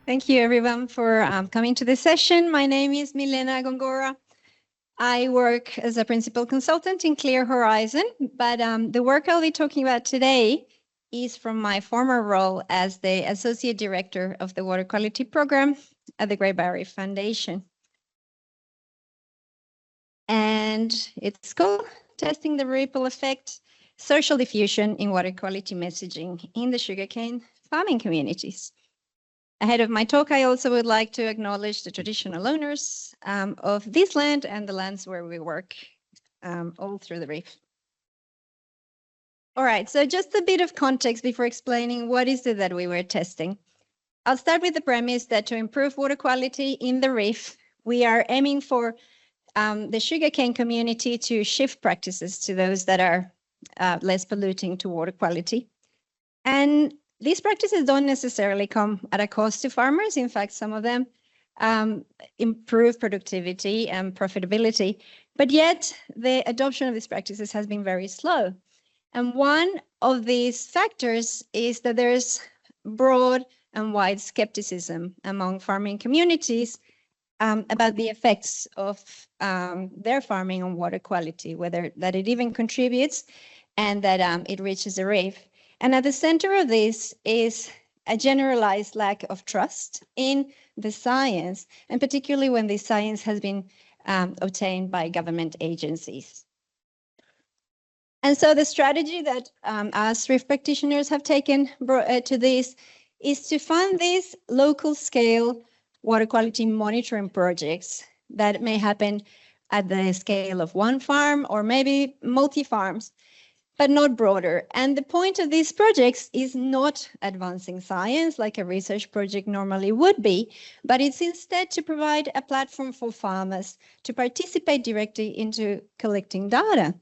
Thank you, everyone, for coming to this session. My name is Milena Gongora. I work as a principal consultant in Clear Horizon, but the work I'll be talking about today is from my former role as the Associate Director of the Water Quality Program at the Great Barrier Reef Foundation. And it's called Testing the Ripple Effect, Social Diffusion in Water Quality Messaging in the Sugarcane Farming Communities. Ahead of my talk, I also would like to acknowledge the traditional owners of this land and the lands where we work all through the reef. All right, so just a bit of context before explaining what is it that we were testing. I'll start with the premise that to improve water quality in the reef, we are aiming for the sugarcane community to shift practices to those that are less polluting to water quality. And these practices don't necessarily come at a cost to farmers. In fact, some of them improve productivity and profitability, but yet the adoption of these practices has been very slow. And one of these factors is that there's broad and wide skepticism among farming communities about the effects of their farming on water quality, whether that it even contributes and that it reaches the reef. And at the center of this is a generalized lack of trust in the science, and particularly when the science has been obtained by government agencies. And so the strategy that us reef practitioners have taken to this is to fund these local scale water quality monitoring projects that may happen at the scale of one farm or maybe multi-farms, but not broader. And the point of these projects is not advancing science like a research project normally would be, but it's instead to provide a platform for farmers to participate directly into collecting data.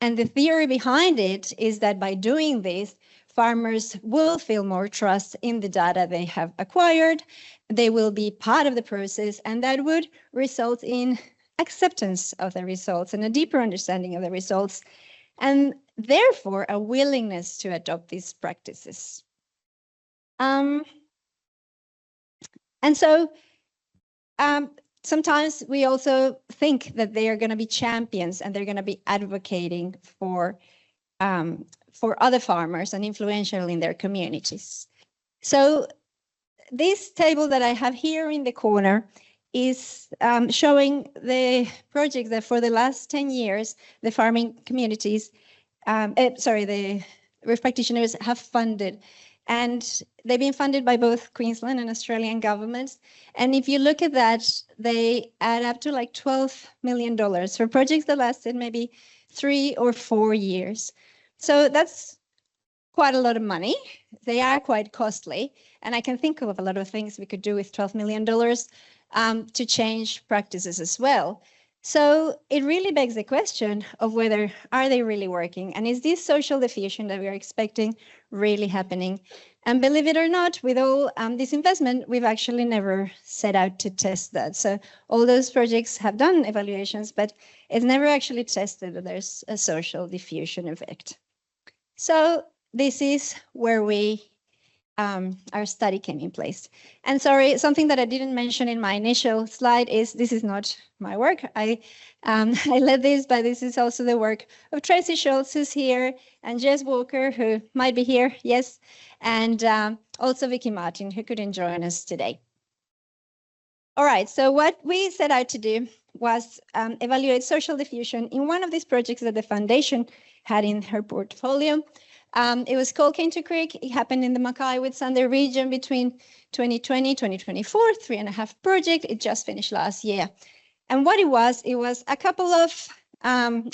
And the theory behind it is that by doing this, farmers will feel more trust in the data they have acquired, they will be part of the process, and that would result in acceptance of the results and a deeper understanding of the results, and therefore a willingness to adopt these practices. And so sometimes we also think that they are going to be champions and they're going to be advocating for other farmers and influential in their communities. So this table that I have here in the corner is showing the project that for the last 10 years, the farming communities, the reef practitioners have funded. And they've been funded by both Queensland and Australian governments. And if you look at that, they add up to like $12 million for projects that lasted maybe 3 or 4 years. So that's quite a lot of money. They are quite costly. And I can think of a lot of things we could do with $12 million to change practices as well. So it really begs the question of whether are they really working, and is this social diffusion that we are expecting really happening? And believe it or not, with all this investment, we've actually never set out to test that. So all those projects have done evaluations, but it's never actually tested that there's a social diffusion effect. So this is where our study came in place. And sorry, something that I didn't mention in my initial slide is this is not my work. I led this, but this is also the work of Tracy Schultz, who's here, and Jess Walker, who might be here, yes, and also Vicky Martin, who couldn't join us today. All right, so what we set out to do was evaluate social diffusion in one of these projects that the foundation had in her portfolio. It was called Cane to Creek. It happened in the Mackay Whitsunday region between 2020, 2024, 3.5 project. It just finished last year. And what it was a couple of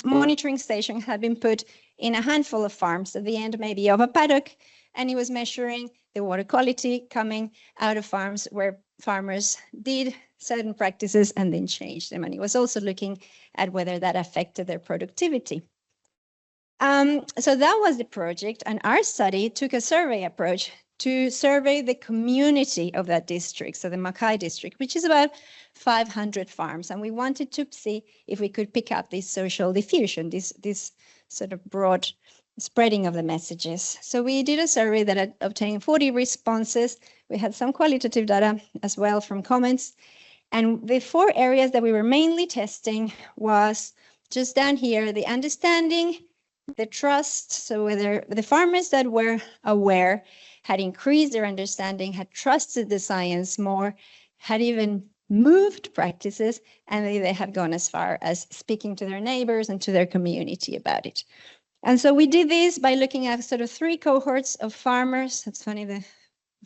monitoring stations had been put in a handful of farms at the end maybe of a paddock, and it was measuring the water quality coming out of farms where farmers did certain practices and then changed them. And it was also looking at whether that affected their productivity. So that was the project, and our study took a survey approach to survey the community of that district, so the Mackay district, which is about 500 farms, and we wanted to see if we could pick up this social diffusion, this sort of broad spreading of the messages. So we did a survey that had obtained 40 responses We had some qualitative data as well from comments. And the 4 areas that we were mainly testing was just down here, the understanding, the trust. So whether the farmers that were aware had increased their understanding, had trusted the science more, had even moved practices, and they had gone as far as speaking to their neighbors and to their community about it. And so we did this by looking at sort of 3 cohorts of farmers. It's funny, the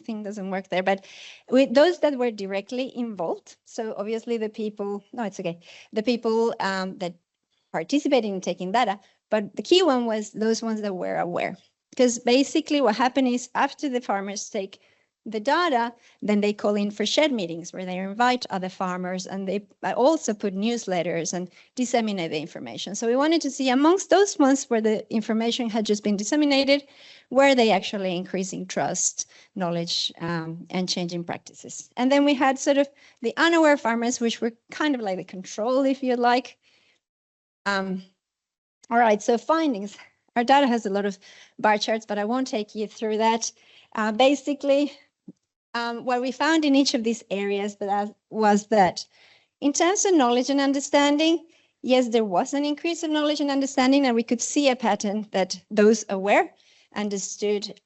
thing doesn't work there, but with those that were directly involved. So obviously the people, no, it's okay. The people that participated in taking data, but the key one was those ones that were aware. Because basically what happened is after the farmers take the data, then they call in for shed meetings where they invite other farmers, and they also put newsletters and disseminate the information. So we wanted to see amongst those ones where the information had just been disseminated, were they actually increasing trust, knowledge, and changing practices. And then we had sort of the unaware farmers, which were kind of like the control, if you like. All right, so findings. Our data has a lot of bar charts, but I won't take you through that. Basically, what we found in each of these areas was that in terms of knowledge and understanding, yes, there was an increase of knowledge and understanding, and we could see a pattern that those aware understood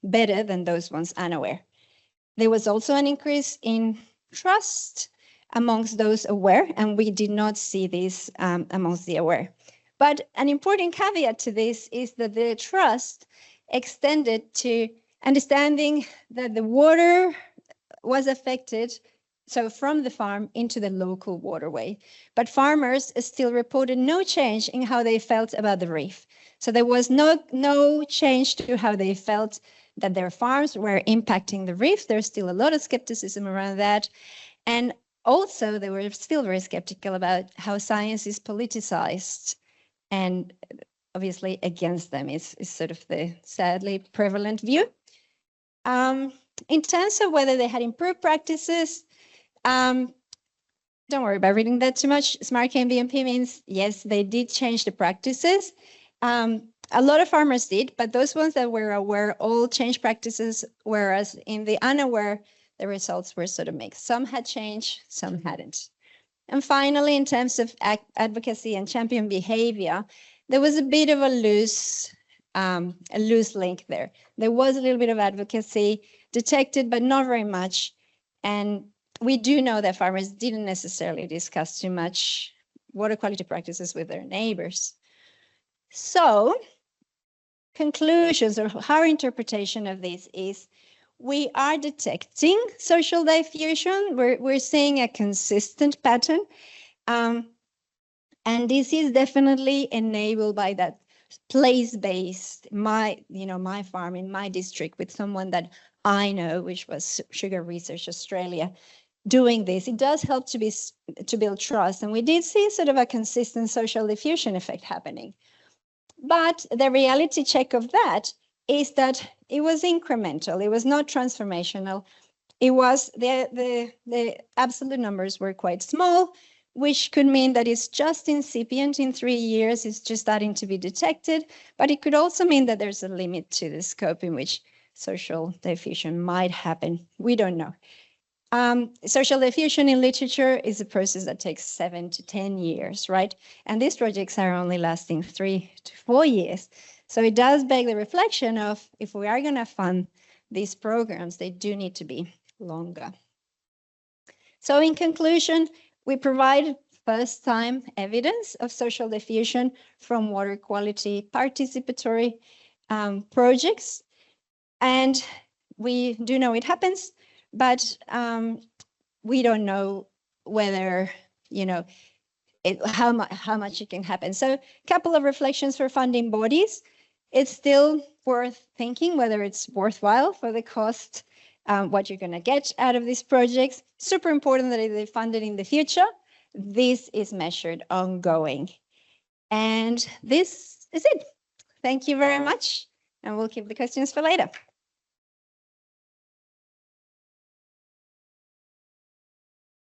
better than those ones unaware. There was also an increase in trust amongst those aware, and we did not see this amongst the aware. But an important caveat to this is that the trust extended to understanding that the water was affected, so from the farm into the local waterway. But farmers still reported no change in how they felt about the reef. So there was no change to how they felt that their farms were impacting the reef. There's still a lot of skepticism around that. And also, they were still very skeptical about how science is politicized, and obviously against them is sort of the sadly prevalent view. In terms of whether they had improved practices, don't worry about reading that too much. SmartCane BMP means, yes, they did change the practices. A lot of farmers did, but those ones that were aware all changed practices, whereas in the unaware, the results were sort of mixed. Some had changed, some hadn't. And finally, in terms of advocacy and champion behavior, there was a bit of a loose link there. There was a little bit of advocacy detected, but not very much. And we do know that farmers didn't necessarily discuss too much water quality practices with their neighbors. So, conclusions, or our interpretation of this is, we are detecting social diffusion. We're seeing a consistent pattern. And this is definitely enabled by that place-based, my farm in my district with someone that I know, which was Sugar Research Australia, doing this. It does help to build trust. And we did see sort of a consistent social diffusion effect happening. But the reality check of that is that it was incremental. It was not transformational. It was the absolute numbers were quite small, which could mean that it's just incipient in 3 years. It's just starting to be detected. But it could also mean that there's a limit to the scope in which social diffusion might happen. We don't know. Social diffusion in literature is a process that takes 7 to 10 years, right? And these projects are only lasting 3 to 4 years. So it does beg the reflection of, if we are going to fund these programs, they do need to be longer. So in conclusion, we provide first-time evidence of social diffusion from water quality participatory projects. And we do know it happens, but we don't know whether, how much it can happen. So a couple of reflections for funding bodies. It's still worth thinking whether it's worthwhile for the cost, what you're going to get out of these projects. Super important that if they fund it in the future, this is measured ongoing. And this is it. Thank you very much. And we'll keep the questions for later.